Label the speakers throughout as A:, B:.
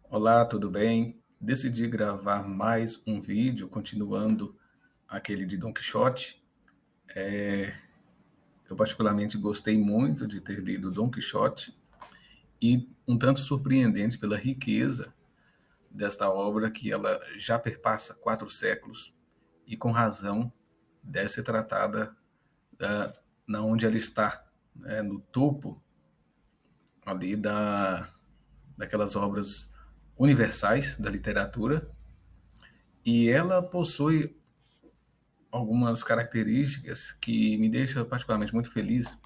A: Olá, tudo bem? Decidi gravar mais um vídeo, continuando aquele de Don Quixote. Eu particularmente gostei muito de ter lido Don Quixote e um tanto surpreendente pela riqueza desta obra, que ela já perpassa 4 séculos e com razão deve ser tratada na onde ela está, né, no topo ali daquelas obras universais da literatura, e ela possui algumas características que me deixam particularmente muito feliz,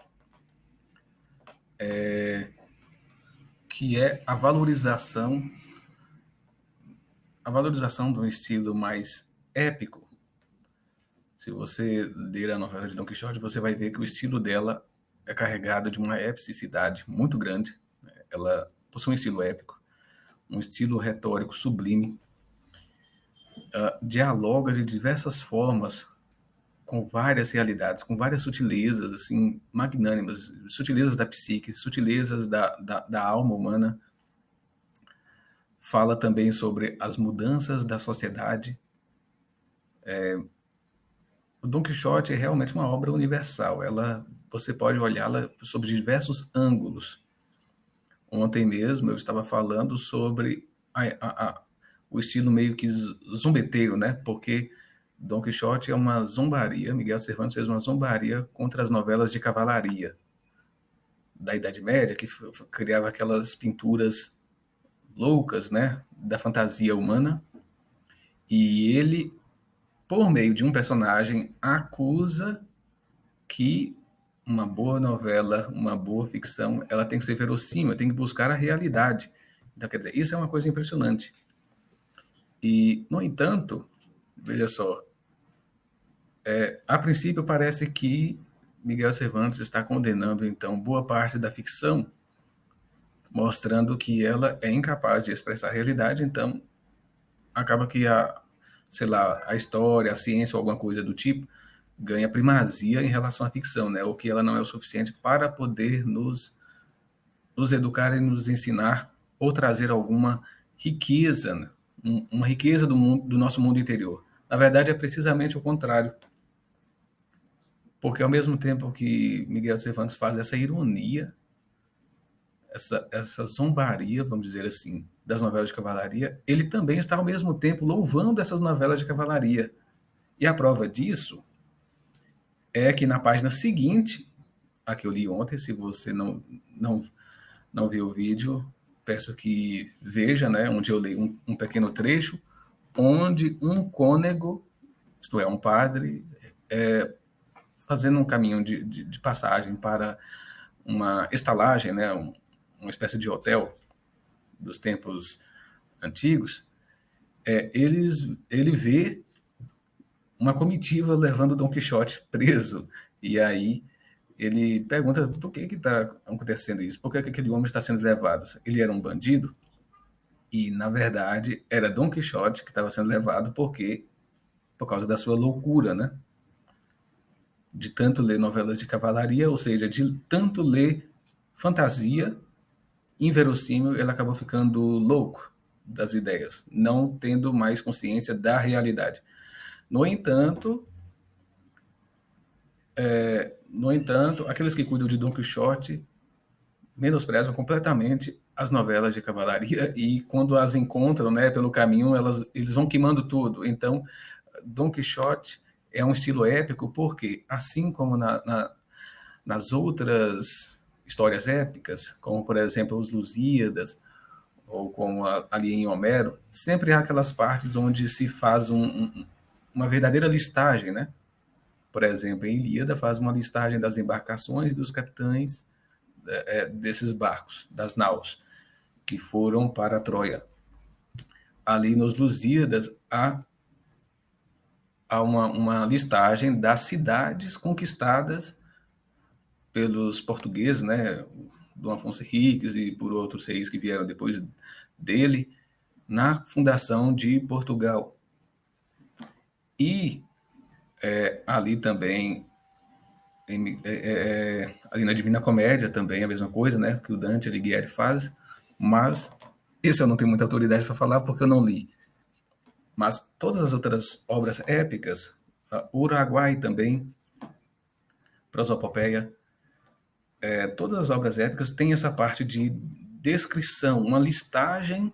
A: que é a valorização de um estilo mais épico. Se você ler a novela de Don Quixote, você vai ver que o estilo dela é carregado de uma epicidade muito grande. Ela possui um estilo épico, um estilo retórico sublime, dialoga de diversas formas com várias realidades, com várias sutilezas, assim, magnânimas, sutilezas da psique, sutilezas da alma humana. Fala também sobre as mudanças da sociedade. O Don Quixote é realmente uma obra universal. Você pode olhá-la sob diversos ângulos. Ontem mesmo eu estava falando sobre o estilo meio que zombeteiro, né? Porque Don Quixote é uma zombaria. Miguel Cervantes fez uma zombaria contra as novelas de cavalaria da Idade Média, que criava aquelas pinturas loucas, né? Da fantasia humana. E ele, por meio de um personagem, acusa que uma boa novela, uma boa ficção, ela tem que ser verossímil, tem que buscar a realidade. Então, quer dizer, isso é uma coisa impressionante. E, no entanto, veja só, a princípio parece que Miguel Cervantes está condenando, então, boa parte da ficção, mostrando que ela é incapaz de expressar a realidade, então acaba que sei lá, a história, a ciência ou alguma coisa do tipo ganha primazia em relação à ficção, né? Ou que ela não é o suficiente para poder nos educar e nos ensinar ou trazer alguma riqueza, né? Uma riqueza do nosso mundo interior. Na verdade, é precisamente o contrário, porque ao mesmo tempo que Miguel Cervantes faz essa ironia, essa zombaria, vamos dizer assim, das novelas de cavalaria, ele também está ao mesmo tempo louvando essas novelas de cavalaria. E a prova disso é que na página seguinte, a que eu li ontem, se você não viu o vídeo, peço que veja, né, onde eu leio um pequeno trecho, onde um cônego, isto é, um padre, fazendo um caminho de passagem para uma estalagem, né, uma espécie de hotel dos tempos antigos, ele vê uma comitiva levando Dom Quixote preso. E aí ele pergunta por que está acontecendo isso, por que aquele homem está sendo levado. Ele era um bandido? E, na verdade, era Dom Quixote que estava sendo levado por causa da sua loucura, né? De tanto ler novelas de cavalaria, ou seja, de tanto ler fantasia inverossímil, ele acabou ficando louco das ideias, não tendo mais consciência da realidade. No entanto, aqueles que cuidam de Dom Quixote menosprezam completamente as novelas de cavalaria e quando as encontram, né, pelo caminho, eles vão queimando tudo. Então, Dom Quixote é um estilo épico porque, assim como nas outras histórias épicas, como, por exemplo, os Lusíadas, ou como ali em Homero, sempre há aquelas partes onde se faz uma verdadeira listagem, né? Por exemplo, em Ilíada faz uma listagem das embarcações dos capitães desses barcos, das naus, que foram para Troia. Ali nos Lusíadas há uma listagem das cidades conquistadas pelos portugueses, né, Dom Afonso Henriques e por outros reis que vieram depois dele, na fundação de Portugal. E ali também, ali na Divina Comédia também a mesma coisa, né, que o Dante Alighieri faz, mas Esse eu não tenho muita autoridade para falar porque eu não li. Mas todas as outras obras épicas, Uruguai também, Prosopopeia, todas as obras épicas têm essa parte de descrição, uma listagem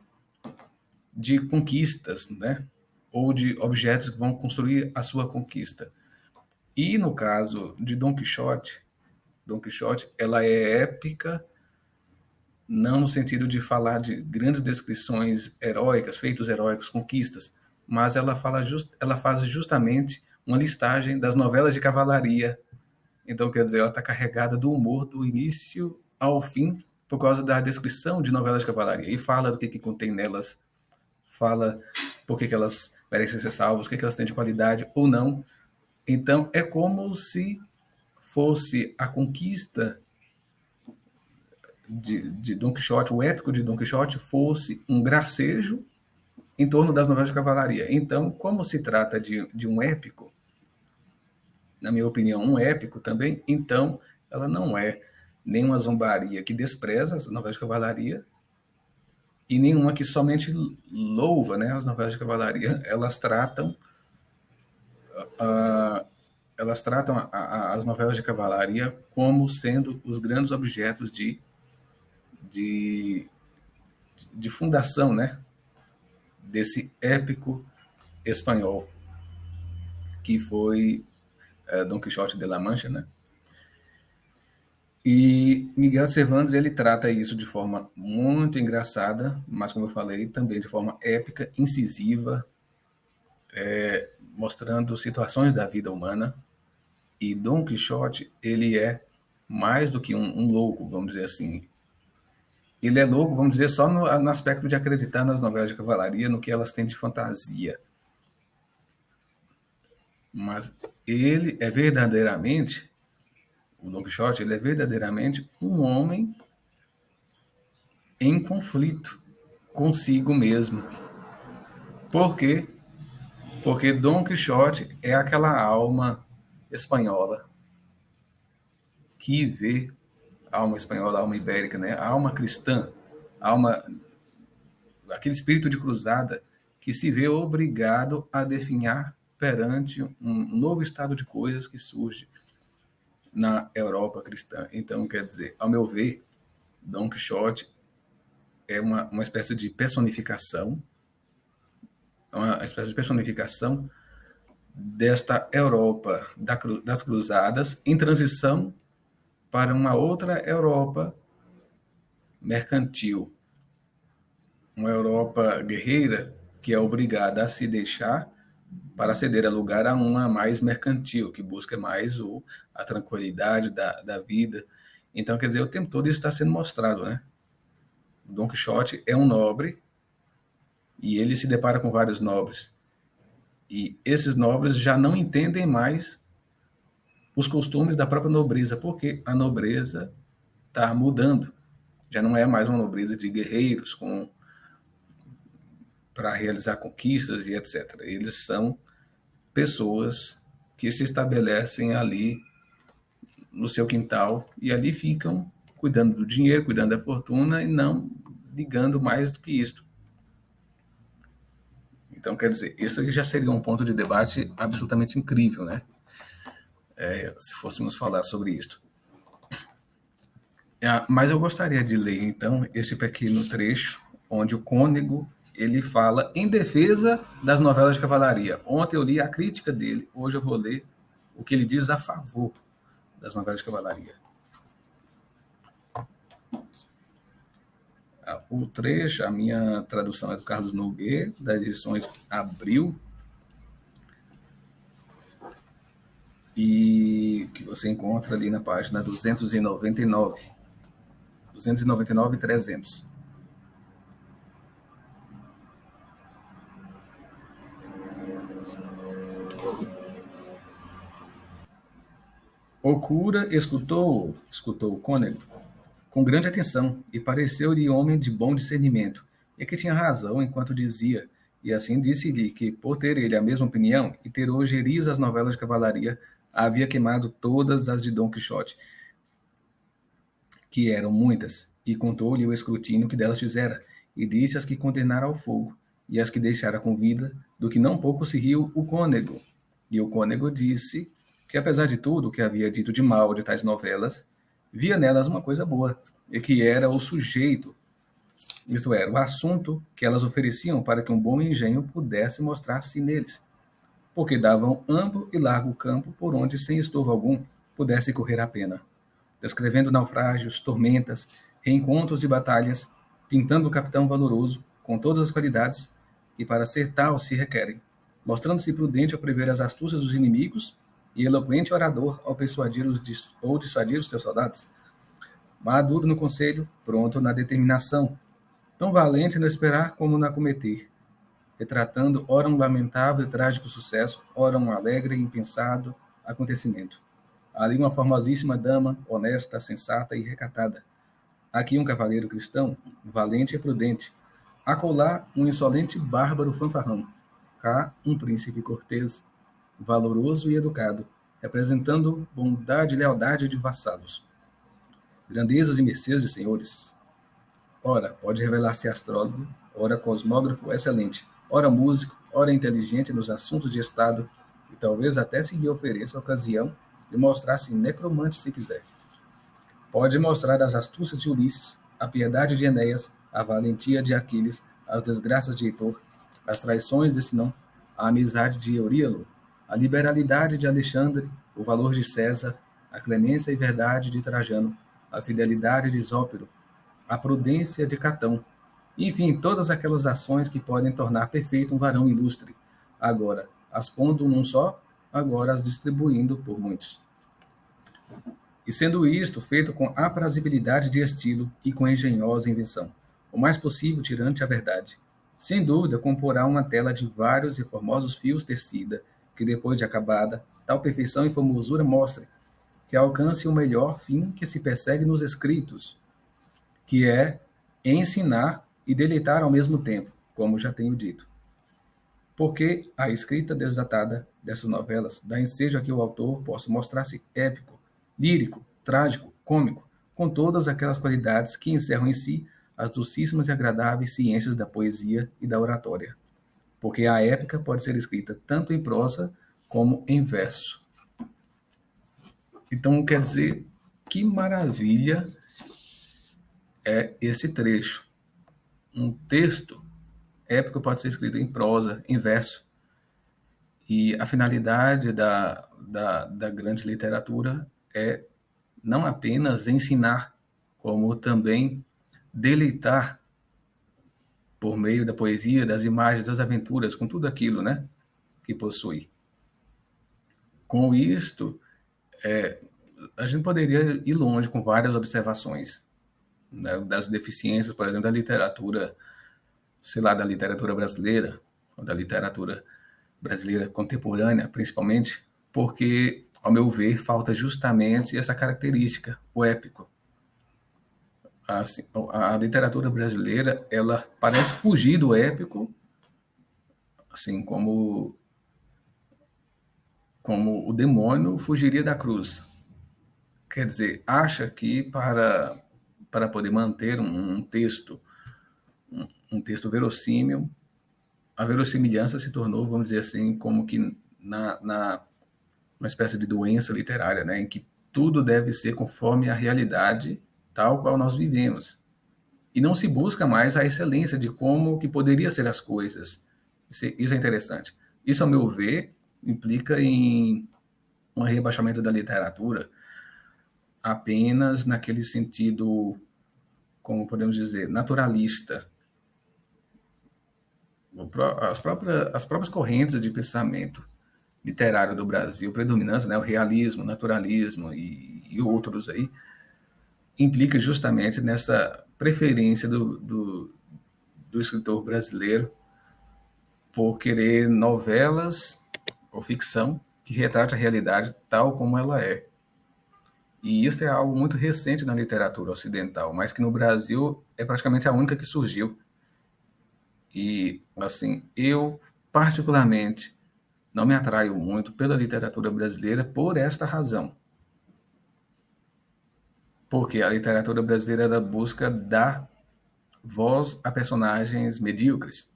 A: de conquistas, né? Ou de objetos que vão construir a sua conquista. E no caso de Dom Quixote, ela é épica, não no sentido de falar de grandes descrições heróicas, feitos heróicos, conquistas, mas ela faz justamente uma listagem das novelas de cavalaria. Então, quer dizer, ela está carregada do humor do início ao fim por causa da descrição de novelas de cavalaria. E fala do que contém nelas, fala por que elas merecem ser salvas, o que elas têm de qualidade ou não. Então, é como se fosse a conquista de Don Quixote, o épico de Don Quixote, fosse um gracejo em torno das novelas de cavalaria. Então, como se trata de um épico, na minha opinião, um épico também, então ela não é nenhuma zombaria que despreza as novelas de cavalaria e nenhuma que somente louva, né, as novelas de cavalaria. Uh, elas tratam as novelas de cavalaria como sendo os grandes objetos de, de fundação, né, desse épico espanhol que foi Don Quixote de la Mancha, né? E Miguel de Cervantes, ele trata isso de forma muito engraçada, mas como eu falei, também de forma épica, incisiva, mostrando situações da vida humana. E Don Quixote, ele é mais do que um louco, vamos dizer assim. Ele é louco, vamos dizer, só no aspecto de acreditar nas novelas de cavalaria, no que elas têm de fantasia. Mas ele é verdadeiramente, o Don Quixote, ele é verdadeiramente um homem em conflito consigo mesmo. Por quê? Porque Don Quixote é aquela alma espanhola que vê, alma espanhola, alma ibérica, né? Alma cristã, alma, aquele espírito de cruzada que se vê obrigado a definhar perante um novo estado de coisas que surge na Europa cristã. Então, quer dizer, ao meu ver, Don Quixote é uma espécie de personificação, uma espécie de personificação desta Europa das cruzadas em transição para uma outra Europa mercantil, uma Europa guerreira que é obrigada a se deixar para ceder lugar a uma mais mercantil, que busca mais a tranquilidade da vida. Então, quer dizer, o tempo todo isso está sendo mostrado, né? O Don Quixote é um nobre e ele se depara com vários nobres. E esses nobres já não entendem mais os costumes da própria nobreza, porque a nobreza está mudando. Já não é mais uma nobreza de guerreiros para realizar conquistas e etc. Eles são pessoas que se estabelecem ali no seu quintal e ali ficam cuidando do dinheiro, cuidando da fortuna e não ligando mais do que isto. Então, quer dizer, isso já seria um ponto de debate absolutamente incrível, né? Se fôssemos falar sobre isso. Mas eu gostaria de ler, então, esse pequeno trecho onde o cônego ele fala em defesa das novelas de cavalaria. Ontem eu li a crítica dele, hoje eu vou ler o que ele diz a favor das novelas de cavalaria. O trecho, a minha tradução é do Carlos Nogueira, das edições Abril, e que você encontra ali na página 299 e 300. O cura escutou o cônego com grande atenção e pareceu-lhe homem de bom discernimento, e que tinha razão enquanto dizia, e assim disse-lhe que, por ter ele a mesma opinião e ter ojeriza as novelas de cavalaria, havia queimado todas as de Dom Quixote, que eram muitas, e contou-lhe o escrutínio que delas fizera, e disse as que condenaram ao fogo, e as que deixaram com vida, do que não pouco se riu o cônego. E o cônego disse que, apesar de tudo o que havia dito de mal de tais novelas, via nelas uma coisa boa, e que era o sujeito, isto era, o assunto que elas ofereciam para que um bom engenho pudesse mostrar-se neles, porque davam amplo e largo campo por onde, sem estorvo algum, pudesse correr a pena, descrevendo naufrágios, tormentas, reencontros e batalhas, pintando o capitão valoroso, com todas as qualidades que para ser tal se requerem, mostrando-se prudente ao prever as astúcias dos inimigos e eloquente orador ao persuadir ou dissuadir os seus soldados, maduro no conselho, pronto na determinação, tão valente no esperar como no acometer, retratando ora um lamentável e trágico sucesso, ora um alegre e impensado acontecimento. Ali uma formosíssima dama, honesta, sensata e recatada. Aqui um cavaleiro cristão, valente e prudente. Acolá um insolente bárbaro fanfarrão. Cá um príncipe cortês, valoroso e educado, representando bondade e lealdade de vassalos. Grandezas e mercês de senhores. Ora, pode revelar-se astrólogo, ora cosmógrafo excelente, ora músico, ora inteligente nos assuntos de Estado, e talvez até se lhe ofereça a ocasião de mostrar-se necromante se quiser. Pode mostrar as astúcias de Ulisses, a piedade de Enéas, a valentia de Aquiles, as desgraças de Heitor, as traições de Sinão, a amizade de Euríalo, a liberalidade de Alexandre, o valor de César, a clemência e verdade de Trajano, a fidelidade de Zópiro, a prudência de Catão, enfim, todas aquelas ações que podem tornar perfeito um varão ilustre, agora as pondo num só, agora as distribuindo por muitos. E sendo isto feito com aprazibilidade de estilo e com engenhosa invenção, o mais possível tirante a verdade, sem dúvida comporá uma tela de vários e formosos fios tecida, que depois de acabada, tal perfeição e formosura mostre que alcance o melhor fim que se persegue nos escritos, que é ensinar e deleitar ao mesmo tempo, como já tenho dito. Porque a escrita desatada dessas novelas dá ensejo a que o autor possa mostrar-se épico, lírico, trágico, cômico, com todas aquelas qualidades que encerram em si as docíssimas e agradáveis ciências da poesia e da oratória. Porque a épica pode ser escrita tanto em prosa como em verso. Então, quer dizer, que maravilha é esse trecho. Um texto épico pode ser escrito em prosa, em verso. E a finalidade da grande literatura é não apenas ensinar, como também deleitar por meio da poesia, das imagens, das aventuras, com tudo aquilo, né, que possui. Com isto, a gente poderia ir longe com várias observações, né, das deficiências, por exemplo, da literatura, sei lá, da literatura brasileira, ou da literatura brasileira contemporânea, principalmente, porque, ao meu ver, falta justamente essa característica, o épico. Assim, a literatura brasileira, ela parece fugir do épico, assim como o demônio fugiria da cruz. Quer dizer, acha que para poder manter um texto, um texto verossímil, a verossimilhança se tornou, vamos dizer assim, como que uma espécie de doença literária, né, em que tudo deve ser conforme a realidade tal qual nós vivemos. E não se busca mais a excelência de como que poderia ser as coisas. Isso é interessante. Isso, ao meu ver, implica em um rebaixamento da literatura apenas naquele sentido, como podemos dizer, naturalista. As próprias correntes de pensamento literário do Brasil, predominância, né, o realismo, o naturalismo e outros aí, implica justamente nessa preferência do escritor brasileiro por querer novelas ou ficção que retrate a realidade tal como ela é. E isso é algo muito recente na literatura ocidental, mas que no Brasil é praticamente a única que surgiu. E, assim, eu particularmente não me atraio muito pela literatura brasileira por esta razão. Porque a literatura brasileira ela busca dar voz a personagens medíocres.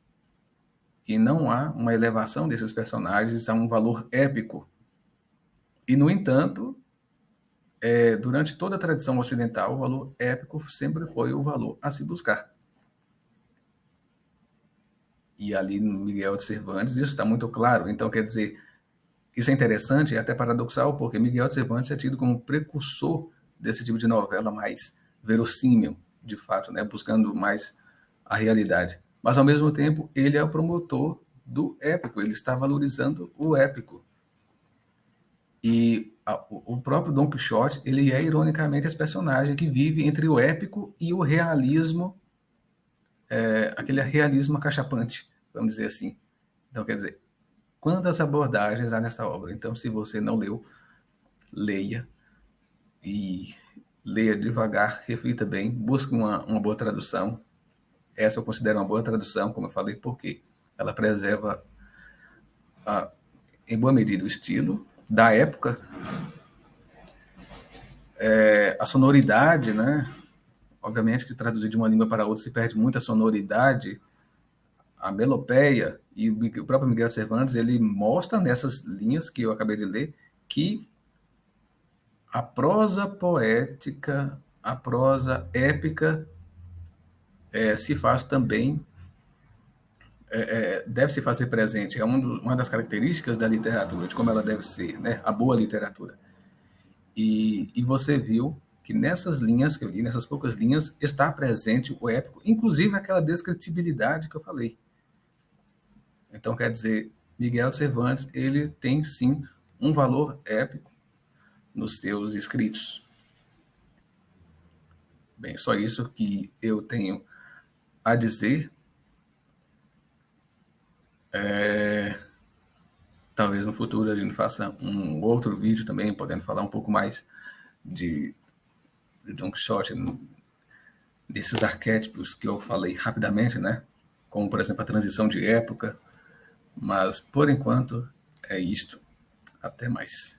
A: E não há uma elevação desses personagens a um valor épico. E, no entanto, durante toda a tradição ocidental, o valor épico sempre foi o valor a se buscar. E ali no Miguel de Cervantes isso está muito claro. Então, quer dizer, isso é interessante e até paradoxal, porque Miguel de Cervantes é tido como precursor desse tipo de novela mais verossímil, de fato, né? Buscando mais a realidade. Mas, ao mesmo tempo, ele é o promotor do épico, ele está valorizando o épico. E o próprio Dom Quixote, ele é, ironicamente, esse personagem que vive entre o épico e o realismo, aquele realismo acachapante, vamos dizer assim. Então, quer dizer, quantas abordagens há nessa obra? Então, se você não leu, leia, e leia devagar, reflita bem, busque uma boa tradução. Essa eu considero uma boa tradução, como eu falei, porque ela preserva, em boa medida, o estilo da época, a sonoridade, né? Obviamente que traduzir de uma língua para outra se perde muita sonoridade, a melopeia, e o próprio Miguel Cervantes, ele mostra nessas linhas que eu acabei de ler que a prosa poética, a prosa épica se faz também, deve se fazer presente, é uma das características da literatura, de como ela deve ser, né? A boa literatura. E você viu que nessas linhas que eu li, nessas poucas linhas, está presente o épico, inclusive aquela descritibilidade que eu falei. Então, quer dizer, Miguel Cervantes, ele tem sim um valor épico nos seus escritos. Bem, só isso que eu tenho a dizer. Talvez no futuro a gente faça um outro vídeo também, podendo falar um pouco mais de Don Quixote, desses arquétipos que eu falei rapidamente, né? Como, por exemplo, a transição de época. Mas, por enquanto, é isto. Até mais.